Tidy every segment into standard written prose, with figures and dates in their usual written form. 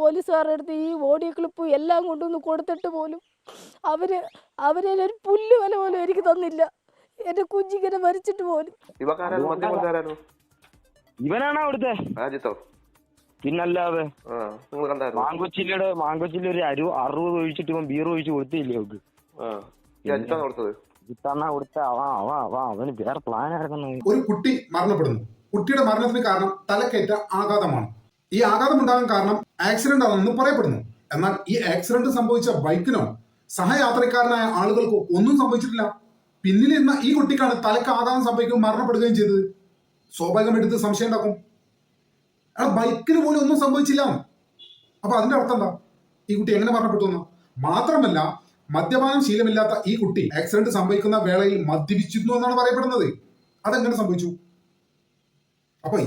പോലീസുകാരുടെ അടുത്ത് ഈ ഓഡിയോ ക്ലിപ്പ് എല്ലാം കൊണ്ടുവന്ന് കൊടുത്തിട്ട് പോലും അവരൊരു പുല്ല് വില പോലും എനിക്ക് തന്നില്ല. എന്റെ കുഞ്ഞിങ്ങനെ മരിച്ചിട്ട് പോലും. ഇവനാണോ അവിടുത്തെ? പിന്നല്ലാതെ മാങ്കൊച്ചില്ലയുടെ ഒരു 60 ഒഴിച്ചിട്ട് ഇവൻ ബീർ ഒഴിച്ച് കൊടുത്തില്ലേ അവക്ക്? അവന് വേറെ പ്ലാൻ ആയിരുന്നു. ഒരു കുട്ടി മരണപ്പെടുന്നു. കുട്ടിയുടെ മരണത്തിന് കാരണം തലക്കേറ്റ ആഘാതമാണ്. ഈ ആഘാതം ഉണ്ടാകാൻ കാരണം ആക്സിഡന്റ് ആണെന്ന് പറയപ്പെടുന്നു. എന്നാൽ ഈ ആക്സിഡന്റ് സംഭവിച്ച ബൈക്കിനോ സഹയാത്രക്കാരനായ ആളുകൾക്കോ ഒന്നും സംഭവിച്ചിട്ടില്ല. പിന്നിലിരുന്ന ഈ കുട്ടിക്കാണ് തലക്ക് ആഘാതം സംഭവിക്കുകയും മരണപ്പെടുകയും ചെയ്തത്. സ്വാഭാവികമായിട്ട് സംശയം ഉണ്ടാക്കും, ബൈക്കിന് പോലും ഒന്നും സംഭവിച്ചില്ല. അപ്പൊ അതിന്റെ അർത്ഥം എന്താ? ഈ കുട്ടി എങ്ങനെ മരണപ്പെട്ടു എന്ന്? മാത്രമല്ല, മദ്യപാനം ശീലമില്ലാത്ത ഈ കുട്ടി ആക്സിഡന്റ് സംഭവിക്കുന്ന വേളയിൽ മദ്യപിച്ചിരുന്നു എന്നാണ് പറയപ്പെടുന്നത്. അതെങ്ങനെ സംഭവിച്ചു? അപ്പൊ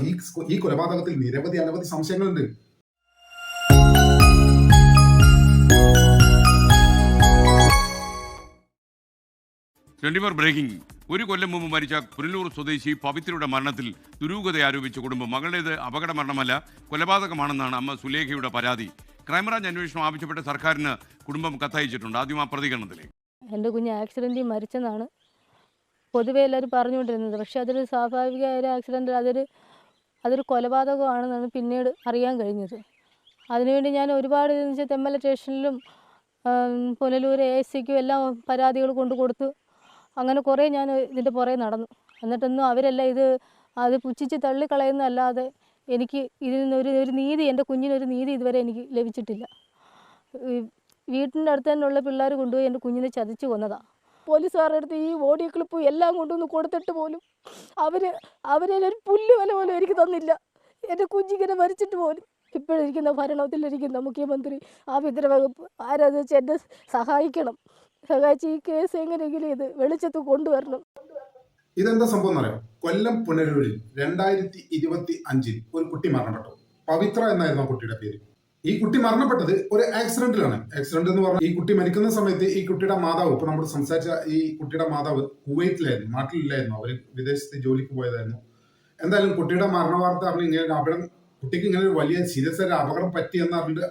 ഈ കൊലപാതകത്തിൽ അനവധി സംശയങ്ങളുണ്ട്. ബ്രേക്കിംഗ്. ഒരു കൊല്ലം മുമ്പ് മരിച്ച പുനലൂർ സ്വദേശി പവിത്രയുടെ മരണത്തിൽ ദുരൂഹത ആരോപിച്ച കുടുംബം മകളുടേത് അപകട മരണമല്ല, കൊലപാതകമാണെന്നാണ് അമ്മ സുലേഖയുടെ പരാതി. ക്രൈംബ്രാഞ്ച് അന്വേഷണം ആവശ്യപ്പെട്ട് സർക്കാരിന് കുടുംബം കത്തയച്ചിട്ടുണ്ട്. ആദ്യം ആ പ്രതികരണത്തിലേക്ക്. എൻ്റെ കുഞ്ഞ് ആക്സിഡൻറ്റിൽ മരിച്ചെന്നാണ് പൊതുവെ എല്ലാവരും പറഞ്ഞുകൊണ്ടിരുന്നത്. പക്ഷെ അതൊരു സ്വാഭാവികമായ ഒരു ആക്സിഡൻ്റ്, അതൊരു കൊലപാതകമാണെന്നാണ് പിന്നീട് അറിയാൻ കഴിഞ്ഞത്. അതിനുവേണ്ടി ഞാൻ ഒരുപാട് തെമ്മല സ്റ്റേഷനിലും പുനലൂർ AIC-ക്കും എല്ലാം പരാതികൾ കൊടുത്തു. അങ്ങനെ കുറേ ഞാൻ ഇതിൻ്റെ പുറകെ നടന്നു. എന്നിട്ടൊന്നും അവരെല്ലാം അത് പുച്ഛിച്ച് തള്ളിക്കളയുന്നതല്ലാതെ എനിക്ക് ഇതിൽ നിന്നൊരു നീതി, എൻ്റെ കുഞ്ഞിനൊരു നീതി ഇതുവരെ എനിക്ക് ലഭിച്ചിട്ടില്ല. വീട്ടിൻ്റെ അടുത്ത് തന്നെയുള്ള പിള്ളേർ കൊണ്ടുപോയി എൻ്റെ കുഞ്ഞിനെ ചതിച്ചു കൊന്നതാണ്. പോലീസുകാരുടെ അടുത്ത് ഈ ഓഡിയോ ക്ലിപ്പ് എല്ലാം കൊണ്ടുവന്ന് കൊടുത്തിട്ട് പോലും അവരൊരു പുല്ല് വില പോലും എനിക്ക് തന്നില്ല. എൻ്റെ കുഞ്ഞിങ്ങനെ മരിച്ചിട്ട് പോലും. ഇപ്പോഴിരിക്കുന്ന ഭരണത്തിലിരിക്കുന്ന മുഖ്യമന്ത്രി, ആഭ്യന്തര വകുപ്പ് ആരാന്ന് വെച്ചാൽ എന്നെ സഹായിച്ച് ഈ കേസ് എങ്ങനെയെങ്കിലും ഇത് വെളിച്ചത്ത് കൊണ്ടുവരണം. ഇതെന്താ സംഭവം എന്നറിയാം? കൊല്ലം പുനലൂരിൽ 2025 ഒരു കുട്ടി മരണപ്പെട്ടു. പവിത്ര എന്നായിരുന്നു ആ കുട്ടിയുടെ പേര്. ഈ കുട്ടി മരണപ്പെട്ടത് ഒരു ആക്സിഡന്റിലാണ്. ആക്സിഡന്റ് എന്ന് പറഞ്ഞാൽ ഈ കുട്ടി മരിക്കുന്ന സമയത്ത് ഈ കുട്ടിയുടെ മാതാവ്, ഇപ്പൊ നമ്മൾ സംസാരിച്ച ഈ കുട്ടിയുടെ മാതാവ് കുവൈറ്റിലായിരുന്നു, നാട്ടിലില്ലായിരുന്നു. അവര് വിദേശത്ത് ജോലിക്ക് പോയതായിരുന്നു. എന്തായാലും കുട്ടിയുടെ മരണവാർത്ത അറിഞ്ഞ് ഇങ്ങനെ കുട്ടിക്ക് ഇങ്ങനെ ഒരു വലിയ സീരിയസ് ആയിട്ട് അപകടം പറ്റിയെന്ന് പറഞ്ഞിട്ട്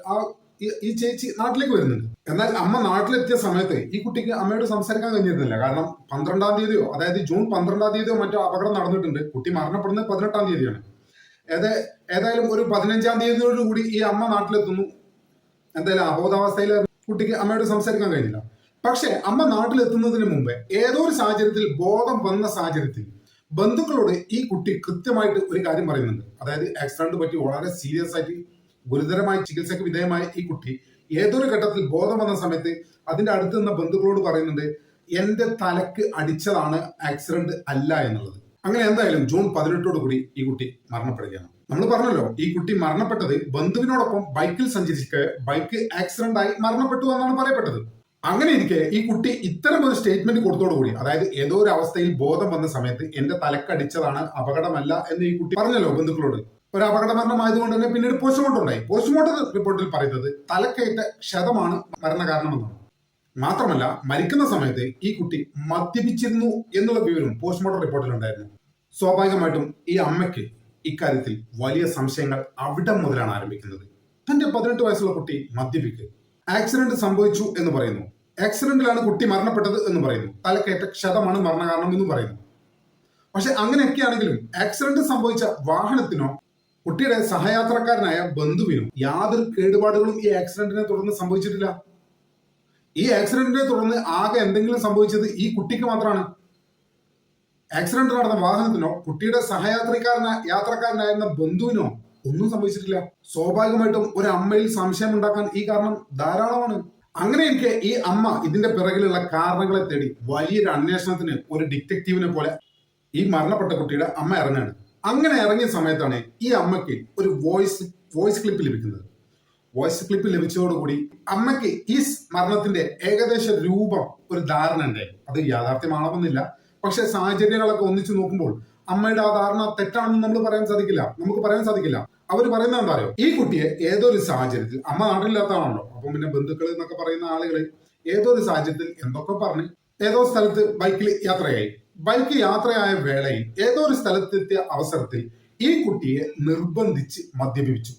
ഈ ചേച്ചി നാട്ടിലേക്ക് വരുന്നുണ്ട്. എന്നാൽ അമ്മ നാട്ടിലെത്തിയ സമയത്ത് ഈ കുട്ടിക്ക് അമ്മയോട് സംസാരിക്കാൻ കഴിഞ്ഞിരുന്നില്ല. കാരണം 12-ാം തീയതിയോ, അതായത് ജൂൺ 12-ാം തീയതിയോ മറ്റോ അപകടം നടന്നിട്ടുണ്ട്. കുട്ടി മരണപ്പെടുന്നത് 18-ാം തീയതിയാണ്. ഏതായാലും ഒരു 15-ാം തീയതിയോടുകൂടി ഈ അമ്മ നാട്ടിലെത്തുന്നു. എന്തായാലും അബോധാവസ്ഥയിൽ കുട്ടിക്ക് അമ്മയോട് സംസാരിക്കാൻ കഴിഞ്ഞില്ല. പക്ഷെ അമ്മ നാട്ടിലെത്തുന്നതിന് മുമ്പ് ഏതോ ഒരു സാഹചര്യത്തിൽ, ബോധം വന്ന സാഹചര്യത്തിൽ ബന്ധുക്കളോട് ഈ കുട്ടി കൃത്യമായിട്ട് ഒരു കാര്യം പറയുന്നുണ്ട്. അതായത് ആക്സിഡന്റ് പറ്റി വളരെ സീരിയസ് ആയിട്ട് ഗുരുതരമായ ചികിത്സയ്ക്ക് വിധേയമായ ഈ കുട്ടി ഏതൊരു ഘട്ടത്തിൽ ബോധം വന്ന സമയത്ത് അതിന്റെ അടുത്ത് നിന്ന ബന്ധുക്കളോട് പറയുന്നുണ്ട്, എന്റെ തലക്ക് അടിച്ചതാണ്, ആക്സിഡന്റ് അല്ല എന്നുള്ളത്. അങ്ങനെ എന്തായാലും ജൂൺ 18 കൂടി ഈ കുട്ടി മരണപ്പെടുകയാണ്. നമ്മൾ പറഞ്ഞല്ലോ, ഈ കുട്ടി മരണപ്പെട്ടത് ബന്ധുവിനോടൊപ്പം ബൈക്കിൽ സഞ്ചരിച്ച് ബൈക്ക് ആക്സിഡന്റ് ആയി മരണപ്പെട്ടു എന്നാണ് പറയപ്പെട്ടത്. അങ്ങനെ ഇരിക്കെ ഈ കുട്ടി ഇത്തരം ഒരു സ്റ്റേറ്റ്മെന്റ് കൊടുത്തോടുകൂടി, അതായത് ഏതോ ഒരു അവസ്ഥയിൽ ബോധം വന്ന സമയത്ത് എന്റെ തലക്കടിച്ചതാണ്, അപകടമല്ല എന്ന് ഈ കുട്ടി പറഞ്ഞല്ലോ ബന്ധുക്കളോട്. ഒരു അപകട മരണമായതുകൊണ്ട് തന്നെ പിന്നീട് പോസ്റ്റ്മോർട്ടം ഉണ്ടായി. പോസ്റ്റ്മോർട്ടം റിപ്പോർട്ടിൽ പറയുന്നത് തലക്കേറ്റ ക്ഷതമാണ് മരണകാരണമെന്നാണ്. മാത്രമല്ല, മരിക്കുന്ന സമയത്ത് ഈ കുട്ടി മദ്യപിച്ചിരുന്നു എന്നുള്ള വിവരം പോസ്റ്റ്മോർട്ടം റിപ്പോർട്ടിൽ ഉണ്ടായിരുന്നു. സ്വാഭാവികമായിട്ടും ഈ അമ്മയ്ക്ക് ഇക്കാര്യത്തിൽ വലിയ സംശയങ്ങൾ അവിടെ മുതലാണ് ആരംഭിക്കുന്നത്. തന്റെ 18 വയസ്സുള്ള കുട്ടി മദ്യപിക്കുക, ആക്സിഡന്റ് സംഭവിച്ചു എന്ന് പറയുന്നു, ആക്സിഡന്റിലാണ് കുട്ടി മരണപ്പെട്ടത് എന്ന് പറയുന്നു, തലക്കേറ്റ ക്ഷതമാണ് മരണകാരണം എന്ന് പറയുന്നു. പക്ഷെ അങ്ങനെയൊക്കെയാണെങ്കിലും ആക്സിഡന്റ് സംഭവിച്ച വാഹനത്തിനോ കുട്ടിയുടെ സഹയാത്രക്കാരനായ ബന്ധുവിനോ യാതൊരു കേടുപാടുകളും ഈ ആക്സിഡന്റിനെ തുടർന്ന് സംഭവിച്ചിട്ടില്ല. ഈ ആക്സിഡന്റിനെ തുടർന്ന് ആകെ എന്തെങ്കിലും സംഭവിച്ചത് ഈ കുട്ടിക്ക് മാത്രമാണ്. ആക്സിഡന്റ് നടന്ന വാഹനത്തിനോ കുട്ടിയുടെ യാത്രക്കാരനായിരുന്ന ബന്ധുവിനോ ഒന്നും സംഭവിച്ചിട്ടില്ല. സ്വാഭാവികമായിട്ടും ഒരു അമ്മയിൽ സംശയം ഉണ്ടാക്കാൻ ഈ കാരണം ധാരാളമാണ്. അങ്ങനെയിരിക്കെ ഈ അമ്മ ഇതിന്റെ പിറകിലുള്ള കാരണങ്ങളെ തേടി വലിയൊരു അന്വേഷണത്തിന് ഒരു ഡിറ്റക്റ്റീവിനെ പോലെ ഈ മരണപ്പെട്ട കുട്ടിയുടെ അമ്മ ഇറങ്ങാണ്. അങ്ങനെ ഇറങ്ങിയ സമയത്താണ് ഈ അമ്മയ്ക്ക് ഒരു വോയിസ് ക്ലിപ്പ് ലഭിക്കുന്നത്. വോയിസ് ക്ലിപ്പ് ലഭിച്ചതോടുകൂടി അമ്മയ്ക്ക് ഈ മരണത്തിന്റെ ഏകദേശ രൂപം ഒരു ധാരണ ഉണ്ടായി. അത് യാഥാർത്ഥ്യമാണെന്നില്ല, പക്ഷെ സാഹചര്യങ്ങളൊക്കെ ഒന്നിച്ചു നോക്കുമ്പോൾ അമ്മയുടെ ആ ധാരണ തെറ്റാണെന്ന് നമുക്ക് പറയാൻ സാധിക്കില്ല. അവർ പറയുന്നത് എന്താ അറിയോ? ഈ കുട്ടിയെ ഏതൊരു സാഹചര്യത്തിൽ, അമ്മ നാട്ടിലില്ലാത്തതാണല്ലോ, അപ്പം പിന്നെ ബന്ധുക്കൾ എന്നൊക്കെ പറയുന്ന ആളുകൾ ഏതോ ഒരു സാഹചര്യത്തിൽ എന്തൊക്കെ പറഞ്ഞ് ഏതോ സ്ഥലത്ത് ബൈക്കിൽ യാത്രയായി. ബൈക്ക് യാത്രയായ വേളയിൽ ഏതോ ഒരു സ്ഥലത്തെത്തിയ അവസരത്തിൽ ഈ കുട്ടിയെ നിർബന്ധിച്ച് മദ്യപിച്ചു.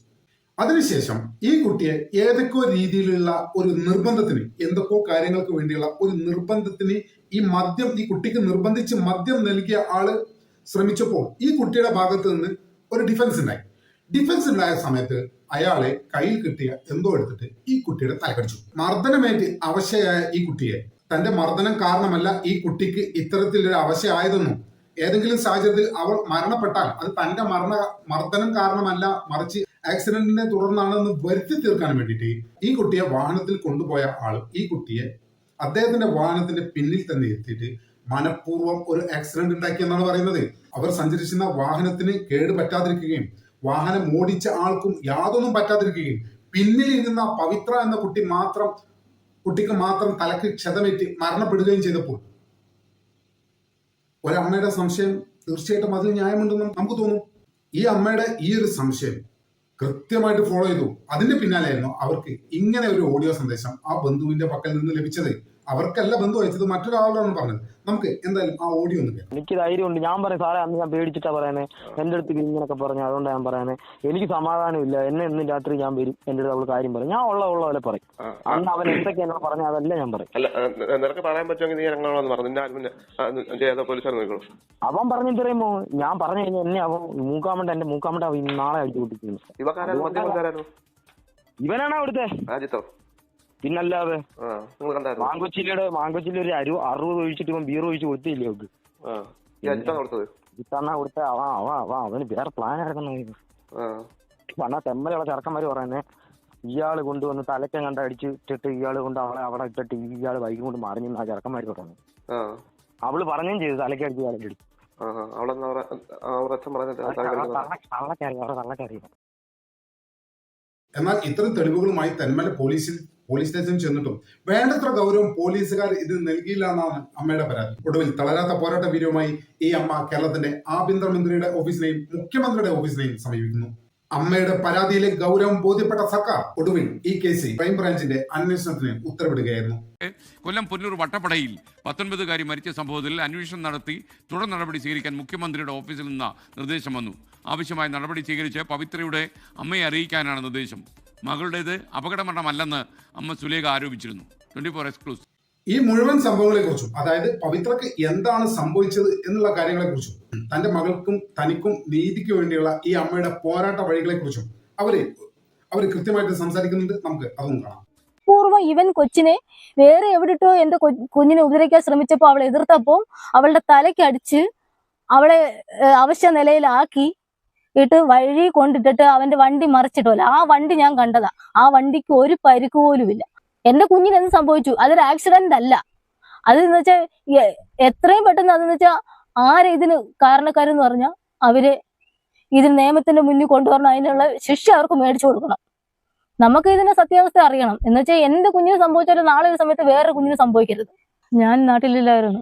അതിനുശേഷം ഈ കുട്ടിയെ ഏതൊക്കെയോ രീതിയിലുള്ള ഒരു നിർബന്ധത്തിന്, എന്തൊക്കെയോ കാര്യങ്ങൾക്ക് വേണ്ടിയുള്ള ഒരു നിർബന്ധത്തിന് ഈ കുട്ടിക്ക് നിർബന്ധിച്ച് മദ്യം നൽകിയ ആള് ശ്രമിച്ചപ്പോൾ ഈ കുട്ടിയുടെ ഭാഗത്ത് നിന്ന് ഒരു ഡിഫൻസ് ഉണ്ടായ സമയത്ത് അയാളെ കയ്യിൽ കിട്ടിയ എന്തോ എടുത്തിട്ട് ഈ കുട്ടിയുടെ തലക്കടിച്ചു. മർദ്ദനമേറ്റ് അവശയായ ഈ കുട്ടിയെ, തന്റെ മർദ്ദനം കാരണമല്ല ഈ കുട്ടിക്ക് ഇത്തരത്തിലൊരു അവശയായതെന്നും ഏതെങ്കിലും സാഹചര്യത്തിൽ അവൾ മരണപ്പെട്ടാൽ അത് തന്റെ മർദ്ദനം കാരണമല്ല, മറിച്ച് ആക്സിഡന്റിനെ തുടർന്നാണെന്ന് വരുത്തി തീർക്കാൻ വേണ്ടിയിട്ട് ഈ കുട്ടിയെ വാഹനത്തിൽ കൊണ്ടുപോയ ആള് ഈ കുട്ടിയെ അദ്ദേഹത്തിന്റെ വാഹനത്തിന്റെ പിന്നിൽ തന്നെ എത്തിയിട്ട് മനഃപൂർവ്വം ഒരു ആക്സിഡന്റ് ഉണ്ടാക്കിയെന്നാണ് പറയുന്നത്. അവർ സഞ്ചരിച്ചിരുന്ന വാഹനത്തിന് കേട് പറ്റാതിരിക്കുകയും വാഹനം ഓടിച്ച ആൾക്കും യാതൊന്നും പറ്റാതിരിക്കുകയും പിന്നിൽ ഇരുന്ന പവിത്ര എന്ന കുട്ടിക്ക് മാത്രം തലക്ക് ക്ഷതമേറ്റ് മരണപ്പെടുകയും ചെയ്തപ്പോൾ ഒരമ്മയുടെ സംശയം തീർച്ചയായിട്ടും അതിൽ ന്യായമുണ്ടെന്ന് നമുക്ക് തോന്നും. ഈ അമ്മയുടെ ഈ ഒരു സംശയം കൃത്യമായിട്ട് ഫോളോ ചെയ്തു. അതിന്റെ പിന്നാലെയായിരുന്നു അവർക്ക് ഇങ്ങനെ ഒരു ഓഡിയോ സന്ദേശം ആ ബന്ധുവിന്റെ പക്കൽ നിന്ന് ലഭിച്ചത്. അവർക്കല്ല ബന്ധു അയച്ചത്, മറ്റൊരാളാണ് പറഞ്ഞത്. നമുക്ക് എന്തായാലും ആ ഓഡിയോ ഒന്ന് കേൾക്കാം. എനിക്ക് ധൈര്യമുണ്ട്. ഞാൻ പറയാം സാറേ, അന്ന് ഞാൻ പേടിച്ചിട്ടാ പറയാനേ, എന്റെ അടുത്ത് ഇങ്ങനൊക്കെ പറഞ്ഞു. അതുകൊണ്ട് ഞാൻ പറയാനേ, എനിക്ക് സമാധാനമില്ല. എന്നെ എന്നും രാത്രി ഞാൻ വരും, എന്റെ അടുത്ത് അവള് കാര്യം പറയും. ഞാൻ ഉള്ള പോലെ പറയും. അന്ന് അവൻ എന്തൊക്കെ എന്നോട് പറഞ്ഞ അതല്ല ഞാൻ പറയും. നിനക്ക് പറയാൻ പറ്റുമെങ്കിൽ നീ ഞങ്ങളോന്ന് പറഞ്ഞു. അവൻ പറഞ്ഞു പറയുമ്പോ ഞാൻ പറഞ്ഞു കഴിഞ്ഞാൽ എന്നെ അവൻ മൂക്കാമണ്ട എന്റെ മൂക്കാമണ്ട നാളെ അടിച്ചു പൊട്ടിക്കുന്നു. ഇവനാണോ അവിടുത്തെ രാജ്യത്തോ? പിന്നല്ലാതെ മാങ്കൊച്ചിയിലൂടെ ഒരു 60 ഒഴിച്ചിട്ട് ഇവൻ ബീർ ഒഴിച്ച് കൊടുത്തില്ലേ അവർക്ക്. ഇത്തണ്ണ കൊടുത്ത അവന് വേറെ പ്ലാൻ ആയിരുന്നു. പണ്ടാ തെമ്മലുള്ള ചെറുക്കന്മാര് പറയുന്നേ, ഇയാള് കൊണ്ടുവന്ന് തലക്കം കണ്ട അടിച്ചിട്ടിട്ട് ഇയാള് കൊണ്ട് അവളെ അവിടെ ഇട്ടിട്ട് ഇയാള് വൈകി കൊണ്ട് മറിഞ്ഞു ആ ചെറുക്കന്മാര് പറഞ്ഞു. അവള് പറഞ്ഞും ചെയ്തു തലക്ക് അടിച്ച് തലക്കടി. തള്ളക്കറിയാം. എന്നാൽ ഇത്തരം തെളിവുകളുമായി തെന്മല പോലീസ് സ്റ്റേഷനിൽ ചെന്നിട്ടും വേണ്ടത്ര ഗൗരവം പോലീസുകാർ ഇത് നൽകിയില്ല എന്നാണ് അമ്മയുടെ പരാതി. ഒടുവിൽ തളരാത്ത പോരാട്ട വീര്യവുമായി ഈ അമ്മ കേരളത്തിന്റെ ആഭ്യന്തരമന്ത്രിയുടെ ഓഫീസിനെയും മുഖ്യമന്ത്രിയുടെ ഓഫീസിനെയും സമീപിക്കുന്നു. അമ്മയുടെ പരാതിയിലെ ഗൗരവം ബോധ്യപ്പെട്ട സർക്കാർ ഒടുവിൽ ഈ കേസിൽ ക്രൈംബ്രാഞ്ചിന്റെ അന്വേഷണത്തിന് ഉത്തരവിടുകയായിരുന്നു. കൊല്ലം പുനലൂർ വട്ടപ്പടയിൽ 19-കാരി മരിച്ച സംഭവത്തിൽ അന്വേഷണം നടത്തി തുടർ നടപടി സ്വീകരിക്കാൻ മുഖ്യമന്ത്രിയുടെ ഓഫീസിൽ നിന്ന് നിർദ്ദേശം വന്നു. ആവശ്യമായ നടപടി സ്വീകരിച്ച് പവിത്രയുടെ അമ്മയെ അറിയിക്കാനാണ് നിർദ്ദേശം. മകളുടേത് അപകടമരണമല്ലെന്ന് അമ്മ സുലേഖ ആരോപിച്ചിരുന്നു. 24 എക്സ്ക്ലൂസീവ്. ഈ മുഴുവൻ സംഭവങ്ങളെ കുറിച്ചും, അതായത് പവിത്രക്ക് എന്താണ് സംഭവിച്ചത് എന്നുള്ള കാര്യങ്ങളെ കുറിച്ചും, തന്റെ മകൾക്കും തനിക്കും നീതിക്ക് വേണ്ടിയുള്ള ഈ അമ്മയുടെ പോരാട്ട വഴികളെ കുറിച്ചും അവര് കൃത്യമായിട്ട് സംസാരിക്കുന്നുണ്ട്. നമുക്ക് അതൊന്നും കാണാം. പൂർവ്വം ഇവൻ കൊച്ചിനെ വേറെ എവിടിട്ടോ എന്റെ കുഞ്ഞിനെ ഉപദ്രവിക്കാൻ ശ്രമിച്ചപ്പോൾ അവളെ എതിർത്തപ്പോൾ അവളുടെ തലയ്ക്ക് അടിച്ച് അവളെ അവശ്യ നിലയിലാക്കി ഇട്ട് വഴി കൊണ്ടിട്ടിട്ട് അവന്റെ വണ്ടി മറിച്ചിട്ടോല്ല. ആ വണ്ടി ഞാൻ കണ്ടതാ. ആ വണ്ടിക്ക് ഒരു പരിക്ക് പോലും ഇല്ല. എന്റെ കുഞ്ഞിന് എന്ത് സംഭവിച്ചു? അതൊരു ആക്സിഡന്റ് അല്ല. അതെന്ന് വെച്ചാൽ എത്രയും പെട്ടെന്ന് അതെന്ന് വെച്ചാൽ ആരെ ഇതിന് കാരണക്കാരെന്ന് പറഞ്ഞാൽ അവര് ഇതിന് നിയമത്തിന്റെ മുന്നിൽ കൊണ്ടുവരണം. അതിനുള്ള ശിക്ഷ അവർക്ക് മേടിച്ചു കൊടുക്കണം. നമുക്ക് ഇതിന്റെ സത്യാവസ്ഥ അറിയണം. എന്ന് വെച്ചാൽ എന്റെ കുഞ്ഞിന് സംഭവിച്ചാലും നാളെ ഒരു സമയത്ത് വേറെ കുഞ്ഞിന് സംഭവിക്കരുത്. ഞാൻ നാട്ടിലില്ലായിരുന്നു.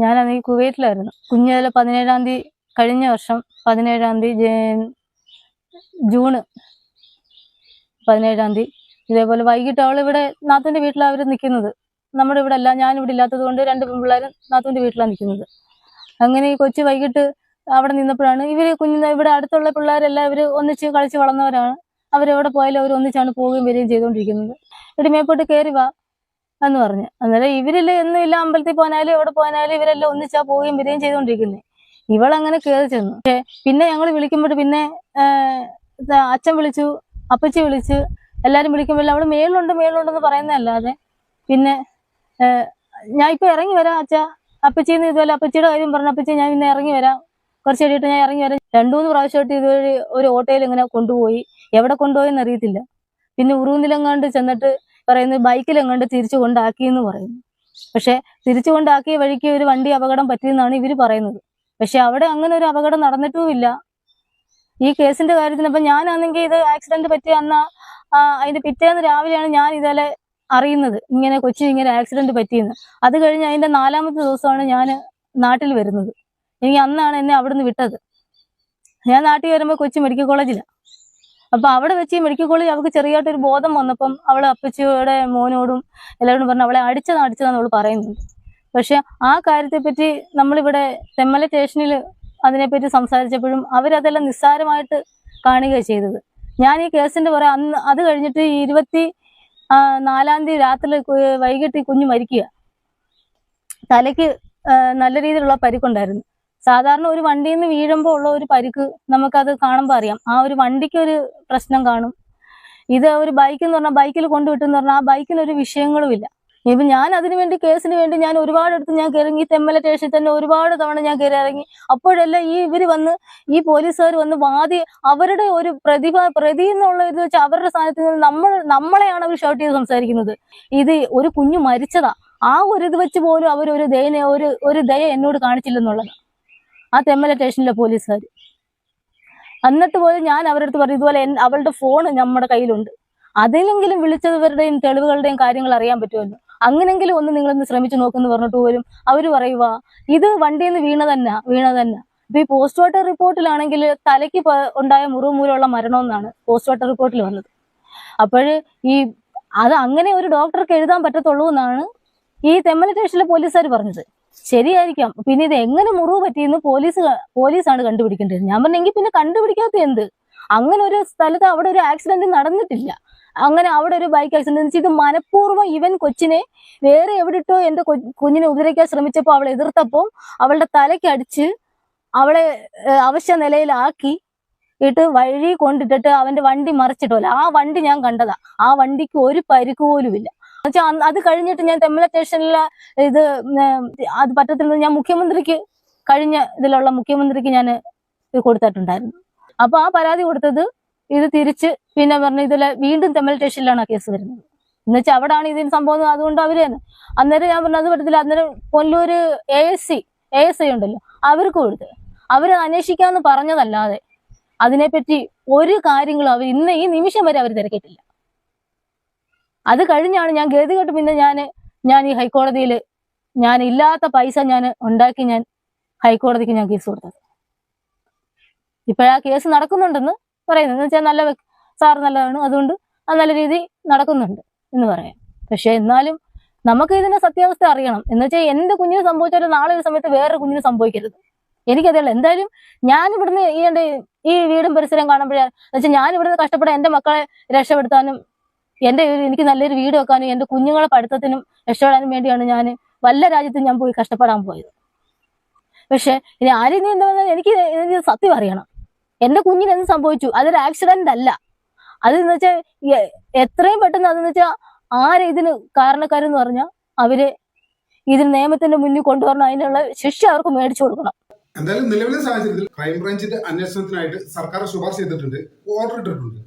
ഞാനാണെങ്കിൽ കുവൈറ്റിലായിരുന്നു. കുഞ്ഞിലെ 17-ാം തീയതി കഴിഞ്ഞ വർഷം 17-ാം തീയതി ജൂൺ 17-ാം തീയതി ഇതേപോലെ വൈകിട്ട് അവളിവിടെ നാത്തൂൻ്റെ വീട്ടിലാണ് അവർ നിൽക്കുന്നത്. നമ്മുടെ ഇവിടെ അല്ല, ഞാനിവിടെ ഇല്ലാത്തത് കൊണ്ട് 2 പെൺപിള്ളേരും നാത്തൂൻ്റെ വീട്ടിലാണ് നിൽക്കുന്നത്. അങ്ങനെ ഈ കൊച്ചു വൈകിട്ട് അവിടെ നിന്നപ്പോഴാണ് കുഞ്ഞിന് ഇവിടെ അടുത്തുള്ള പിള്ളേരെല്ലാം ഇവർ ഒന്നിച്ച് കളിച്ച് വളർന്നവരാണ്. അവരെവിടെ പോയാലും അവർ ഒന്നിച്ചാണ് പോവുകയും വരികയും ചെയ്തുകൊണ്ടിരിക്കുന്നത്. ഇവിടെ മേപ്പോട്ട് കയറി വാ എന്ന് പറഞ്ഞ്. അന്നേരം ഇവരില്ല എന്നും ഇല്ല, അമ്പലത്തിൽ പോയാലും എവിടെ പോയാലും ഇവരെല്ലാം ഒന്നിച്ചാ പോവുകയും വരികയും ചെയ്തുകൊണ്ടിരിക്കുന്നത്. ഇവളങ്ങനെ കയറി ചെന്നു. പക്ഷെ പിന്നെ ഞങ്ങൾ വിളിക്കുമ്പോൾ പിന്നെ അച്ഛൻ വിളിച്ചു, അപ്പച്ചി വിളിച്ചു, എല്ലാവരും വിളിക്കുമ്പോൾ അവള് മേളുണ്ടെന്ന് പറയുന്നതല്ലാതെ പിന്നെ ഞാൻ ഇപ്പൊ ഇറങ്ങി വരാം അച്ഛാ, അപ്പച്ചിന്ന് ഇതുപോലെ അപ്പച്ചിയുടെ കാര്യം പറഞ്ഞു. അപ്പച്ചി ഞാൻ ഇന്ന് ഇറങ്ങി വരാം, കുറച്ച് കഴിഞ്ഞിട്ട് ഞാൻ ഇറങ്ങി വരാം. 2-3 പ്രാവശ്യമായിട്ട് ഇതുവഴി ഒരു ഓട്ടോയിൽ ഇങ്ങനെ കൊണ്ടുപോയി. എവിടെ കൊണ്ടുപോയെന്ന് അറിയത്തില്ല. പിന്നെ ഉറുന്നിലെങ്ങാണ്ട് ചെന്നിട്ട് പറയുന്നത് ബൈക്കിലെങ്ങാണ്ട് തിരിച്ചു കൊണ്ടാക്കിയെന്ന് പറയുന്നു. പക്ഷെ തിരിച്ചു കൊണ്ടാക്കിയ വഴിക്ക് ഒരു വണ്ടി അപകടം പറ്റിയെന്നാണ് ഇവര് പറയുന്നത്. പക്ഷെ അവിടെ അങ്ങനെ ഒരു അപകടം നടന്നിട്ടുമില്ല. ഈ കേസിന്റെ കാര്യത്തിന് അപ്പൊ ഞാനാണെങ്കിൽ ഇത് ആക്സിഡന്റ് പറ്റിയ അന്ന് അതിന്റെ പിറ്റേന്ന് രാവിലെയാണ് ഞാൻ ഇതുപോലെ അറിയുന്നത്, ഇങ്ങനെ കൊച്ചിന് ഇങ്ങനെ ആക്സിഡന്റ് പറ്റിയെന്ന്. അത് കഴിഞ്ഞ് അതിന്റെ 4-ാമത്തെ ദിവസമാണ് ഞാൻ നാട്ടിൽ വരുന്നത്. എനിക്ക് അന്നാണ് എന്നെ അവിടുന്ന് വിട്ടത്. ഞാൻ നാട്ടിൽ വരുമ്പോൾ കൊച്ചി മെഡിക്കൽ കോളേജിലാണ്. അപ്പൊ അവിടെ വെച്ച് ഈ മെഡിക്കൽ കോളേജ് അവൾക്ക് ചെറിയായിട്ടൊരു ബോധം വന്നപ്പം അവള് അപ്പച്ചിയുടെ മോനോടും എല്ലാവരോടും പറഞ്ഞു അവളെ അടിച്ചതാണെന്ന് അവള് പറയുന്നുണ്ട്. പക്ഷെ ആ കാര്യത്തെപ്പറ്റി നമ്മളിവിടെ തെന്മല സ്റ്റേഷനിൽ അതിനെപ്പറ്റി സംസാരിച്ചപ്പോഴും അവരതെല്ലാം നിസ്സാരമായിട്ട് കാണുകയാണ് ചെയ്തത്. ഞാൻ ഈ കേസിന്റെ പുറകെ അന്ന് അത് കഴിഞ്ഞിട്ട് 24-ാം തീയതി രാത്രി വൈകിട്ട് ഈ കുഞ്ഞ് മരിക്കുക. തലയ്ക്ക് നല്ല രീതിയിലുള്ള പരിക്കുണ്ടായിരുന്നു. സാധാരണ ഒരു വണ്ടിയിൽ നിന്ന് വീഴുമ്പോൾ ഉള്ള ഒരു പരിക്ക് നമുക്കത് കാണുമ്പോൾ അറിയാം. ആ ഒരു വണ്ടിക്ക് ഒരു പ്രശ്നം കാണും. ഇത് ഒരു ബൈക്ക് എന്ന് പറഞ്ഞാൽ ബൈക്കിൽ കൊണ്ടുവിട്ടെന്ന് പറഞ്ഞാൽ ആ ബൈക്കിനൊരു വിഷയങ്ങളും ഇല്ല. ഇപ്പം ഞാൻ അതിനു വേണ്ടി കേസിന് വേണ്ടി ഞാൻ ഒരുപാട് അടുത്ത് ഞാൻ ഇറങ്ങി, തെമ്മല സ്റ്റേഷനിൽ തന്നെ ഒരുപാട് തവണ ഞാൻ കയറി ഇറങ്ങി. അപ്പോഴെല്ലാം ഇവർ വന്ന് ഈ പോലീസുകാർ വന്ന് അവരുടെ ഒരു പ്രതി എന്നുള്ള ഇത് വെച്ച് അവരുടെ സ്ഥാനത്ത് നിന്ന് നമ്മളെയാണ് അവർ ഷൗട്ട് ചെയ്ത് സംസാരിക്കുന്നത്. ഇത് ഒരു കുഞ്ഞു മരിച്ചതാ, ആ ഒരു ഇത് വെച്ച് പോലും അവർ ഒരു ദയ എന്നോട് കാണിച്ചില്ലെന്നുള്ളത് ആ തെമ്മല സ്റ്റേഷനിലെ പോലീസുകാർ. എന്നിട്ട് പോലും ഞാൻ അവരുടെ അടുത്ത് പറഞ്ഞു, ഇതുപോലെ അവളുടെ ഫോൺ നമ്മുടെ കയ്യിലുണ്ട്, അതിലെങ്കിലും വിളിച്ചവരുടെയും തെളിവുകളുടെയും കാര്യങ്ങൾ അറിയാൻ പറ്റുമല്ലോ, അങ്ങനെങ്കിലും ഒന്ന് നിങ്ങളൊന്ന് ശ്രമിച്ചു നോക്കുമെന്ന് പറഞ്ഞിട്ട് പോലും അവർ പറയുക ഇത് വണ്ടിയിൽ നിന്ന് വീണതന്നെ. ഇപ്പൊ ഈ പോസ്റ്റ്മോർട്ടം റിപ്പോർട്ടിലാണെങ്കിൽ തലയ്ക്ക് ഉണ്ടായ മുറിവുമൂലമുള്ള മരണമെന്നാണ് പോസ്റ്റ്മോർട്ടം റിപ്പോർട്ടിൽ വന്നത്. അപ്പോൾ അത് അങ്ങനെ ഒരു ഡോക്ടർക്ക് എഴുതാൻ പറ്റത്തുള്ളൂ എന്നാണ് ഈ തെമ്മല സ്റ്റേഷനിലെ പോലീസുകാർ പറഞ്ഞത്. ശരിയായിരിക്കാം. പിന്നെ ഇത് എങ്ങനെ മുറിവ് പറ്റിയെന്ന് പോലീസാണ് കണ്ടുപിടിക്കേണ്ടത്. ഞാൻ പറഞ്ഞെങ്കിൽ പിന്നെ കണ്ടുപിടിക്കാത്ത എന്ത്? അങ്ങനെ ഒരു സ്ഥലത്ത് അവിടെ ഒരു ആക്സിഡന്റ് നടന്നിട്ടില്ല. അങ്ങനെ അവിടെ ഒരു ബൈക്ക് ആക്സിഡന്റ് ഇത് മനഃപൂർവ്വം ഇവൻ കൊച്ചിനെ വേറെ എവിടിട്ടോ എന്റെ കുഞ്ഞിനെ ഉപദ്രവിക്കാൻ ശ്രമിച്ചപ്പോൾ അവളെ എതിർത്തപ്പോൾ അവളുടെ തലയ്ക്കടിച്ച് അവളെ അവശ്യ നിലയിലാക്കി ഇട്ട് വഴി കൊണ്ടിട്ടിട്ട് അവന്റെ വണ്ടി മറിച്ചിട്ടല്ല. ആ വണ്ടി ഞാൻ കണ്ടതാ. ആ വണ്ടിക്ക് ഒരു പരിക്ക് പോലും ഇല്ല. അത് കഴിഞ്ഞിട്ട് ഞാൻ തെമ്മല സ്റ്റേഷനിലെ അത് പറ്റത്തില്ലെന്ന് ഞാൻ മുഖ്യമന്ത്രിക്ക് കഴിഞ്ഞ ഇതിലുള്ള മുഖ്യമന്ത്രിക്ക് ഞാൻ കൊടുത്തിട്ടുണ്ടായിരുന്നു. അപ്പൊ ആ പരാതി കൊടുത്തത് ഇത് തിരിച്ച് പിന്നെ പറഞ്ഞു വീണ്ടും തെമ്മല സ്റ്റേഷനിലാണ് ആ കേസ് വരുന്നത്. എന്നുവെച്ചാൽ അവിടാണ് ഇതിന് സംഭവം. അതുകൊണ്ട് അവര് തന്നെ അന്നേരം ഞാൻ പറഞ്ഞു അത് പറ്റത്തില്ല. അന്നേരം കൊല്ലൂര് ASI ഉണ്ടല്ലോ, അവർക്ക് കൊടുത്ത് അവര് അന്വേഷിക്കാന്ന് പറഞ്ഞതല്ലാതെ അതിനെപ്പറ്റി ഒരു കാര്യങ്ങളും അവർ ഇന്ന് ഈ നിമിഷം വരെ അവർ തിരക്കിയിട്ടില്ല. അത് കഴിഞ്ഞാണ് ഞാൻ ഗതികെട്ട് പിന്നെ ഞാൻ ഈ ഹൈക്കോടതിയിൽ ഞാൻ ഇല്ലാത്ത പൈസ ഞാൻ ഉണ്ടാക്കി ഞാൻ ഹൈക്കോടതിക്ക് ഞാൻ കേസ് കൊടുത്തത്. ഇപ്പോഴാ കേസ് നടക്കുന്നുണ്ടെന്ന് പറയുന്നത്. എന്ന് വെച്ചാൽ നല്ല സാർ നല്ലതാണ്, അതുകൊണ്ട് അത് നല്ല രീതി നടക്കുന്നുണ്ട് എന്ന് പറയാം. പക്ഷെ എന്നാലും നമുക്ക് ഇതിന്റെ സത്യാവസ്ഥ അറിയണം. എന്ന് വെച്ചാൽ എന്റെ കുഞ്ഞിന് സംഭവിച്ചാലും നാളെ ഒരു സമയത്ത് വേറൊരു കുഞ്ഞിന് സംഭവിക്കരുത്. എനിക്കതേയുള്ളൂ. എന്തായാലും ഞാൻ ഇവിടുന്ന് ഈ വീടും പരിസരം കാണുമ്പോഴാണ് വെച്ചാൽ ഞാൻ ഇവിടുന്ന് കഷ്ടപ്പെടാൻ എന്റെ മക്കളെ രക്ഷപ്പെടുത്താനും എനിക്ക് നല്ലൊരു വീട് വെക്കാനും എന്റെ കുഞ്ഞുങ്ങളെ പഠിത്തത്തിനും രക്ഷപ്പെടാനും വേണ്ടിയാണ് ഞാൻ വല്ല രാജ്യത്തും ഞാൻ പോയി കഷ്ടപ്പെടാൻ പോയത്. പക്ഷെ ഇനി ആരും എന്താ പറഞ്ഞാൽ എനിക്ക് സത്യം അറിയണം. എന്റെ കുഞ്ഞിന് എന്ത് സംഭവിച്ചു? അതൊരു ആക്സിഡന്റ് അല്ല. അതെന്ന് വെച്ചാൽ എത്രയും പെട്ടെന്ന് അതെന്ന് വെച്ചാൽ ഇതിന് കാരണക്കാരെന്ന് പറഞ്ഞാൽ അവര് ഇതിന് നിയമത്തിന്റെ മുന്നിൽ കൊണ്ടുവരണം. അതിനുള്ള ശിക്ഷ അവർക്ക് മേടിച്ചു കൊടുക്കണം. എന്തായാലും നിലവിലെ സാഹചര്യത്തിൽ ക്രൈംബ്രാഞ്ചിന്റെ അന്വേഷണത്തിനായിട്ട് സർക്കാർ ശുപാർശ ചെയ്തിട്ടുണ്ട്, ഓർഡർ ഇട്ടിട്ടുണ്ട്.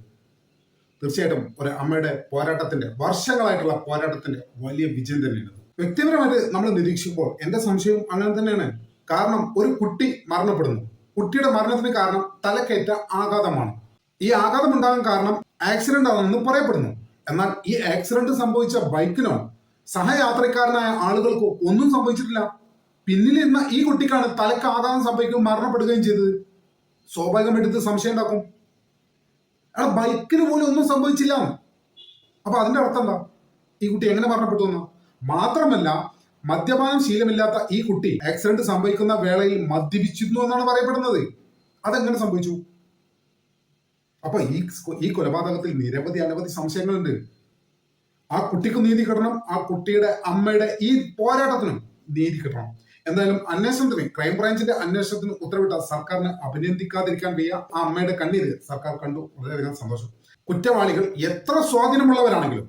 തീർച്ചയായിട്ടും ഒരു അമ്മയുടെ പോരാട്ടത്തിന്റെ, വർഷങ്ങളായിട്ടുള്ള പോരാട്ടത്തിന്റെ വലിയ വിജയം തന്നെയാണ്. വ്യക്തിപരമായിട്ട് നമ്മൾ നിരീക്ഷിക്കുമ്പോൾ എന്റെ സംശയം അങ്ങനെ തന്നെയാണ്. കാരണം ഒരു കുട്ടി മരണപ്പെടുന്നു. കുട്ടിയുടെ മരണത്തിന് കാരണം തലക്കേറ്റ ആഘാതമാണ്. ഈ ആഘാതം ഉണ്ടാകാൻ കാരണം ആക്സിഡന്റ് ആണെന്ന് പറയപ്പെടുന്നു. എന്നാൽ ഈ ആക്സിഡന്റ് സംഭവിച്ച ബൈക്കിനോ സഹയാത്രക്കാരനായ ആളുകൾക്കോ ഒന്നും സംഭവിച്ചിട്ടില്ല. പിന്നിലിരുന്ന ഈ കുട്ടിക്കാണ് തലക്ക് ആഘാതം സംഭവിക്കുകയും മരണപ്പെടുകയും ചെയ്തത്. സ്വാഭാവികമായിട്ട് സംശയം ഉണ്ടാക്കും, ബൈക്കിന് പോലും ഒന്നും സംഭവിച്ചില്ല. അപ്പൊ അതിന്റെ അർത്ഥം എന്താ? ഈ കുട്ടി എങ്ങനെ മരണപ്പെട്ടു എന്ന്? മാത്രമല്ല, മദ്യപാനം ശീലമില്ലാത്ത ഈ കുട്ടി ആക്സിഡന്റ് സംഭവിക്കുന്ന വേളയിൽ മദ്യപിച്ചിരുന്നു എന്നാണ് പറയപ്പെടുന്നത്. അതെങ്ങനെ സംഭവിച്ചു? അപ്പൊ ഈ കൊലപാതകത്തിൽ അനവധി സംശയങ്ങളുണ്ട്. ആ കുട്ടിക്ക് നീതി കിട്ടണം. ആ കുട്ടിയുടെ അമ്മയുടെ ഈ പോരാട്ടത്തിനും നീതി കിട്ടണം. എന്തായാലും അന്വേഷണത്തിന്, ക്രൈംബ്രാഞ്ചിന്റെ അന്വേഷണത്തിന് ഉത്തരവിട്ട സർക്കാരിനെ അഭിനന്ദിക്കാതിരിക്കാൻ വയ്യ. ആ അമ്മയുടെ കണ്ണീര് സർക്കാർ കണ്ടു. വളരെയധികം സന്തോഷം. കുറ്റവാളികൾ എത്ര സ്വാധീനമുള്ളവരാണെങ്കിലും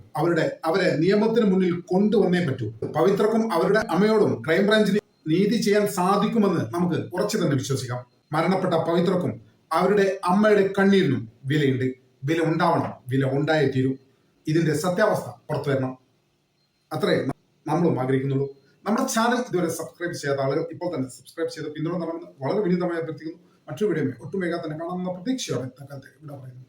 അവരെ നിയമത്തിന് മുന്നിൽ കൊണ്ടുവന്നേ പറ്റൂ. പവിത്രക്കും അവരുടെ അമ്മയോടും ക്രൈംബ്രാഞ്ചിന് നീതി ചെയ്യാൻ സാധിക്കുമെന്ന് നമുക്ക് ഉറച്ചു തന്നെ വിശ്വസിക്കാം. മരണപ്പെട്ട പവിത്രക്കും അവരുടെ അമ്മയുടെ കണ്ണീരിനും വിലയുണ്ട്. വില ഉണ്ടാവണം, വില ഉണ്ടായേ തീരൂ. ഇതിന്റെ സത്യാവസ്ഥ പുറത്തു വരണം. അത്രേ നമ്മളും ആഗ്രഹിക്കുന്നുള്ളൂ. നമ്മുടെ ചാനൽ ഇതുവരെ സബ്സ്ക്രൈബ് ചെയ്യാത്ത ആളുകൾ ഇപ്പോൾ തന്നെ സബ്സ്ക്രൈബ് ചെയ്ത് പിന്തുണ നൽകുന്നത് വളരെ വിനീതമായി അഭ്യർത്ഥിക്കുന്നു. മറ്റൊരു വീഡിയോ ഒട്ടും വേഗം തന്നെ കാണാമെന്ന പ്രതീക്ഷയോടെ ഇവിടെ പറയുന്നു.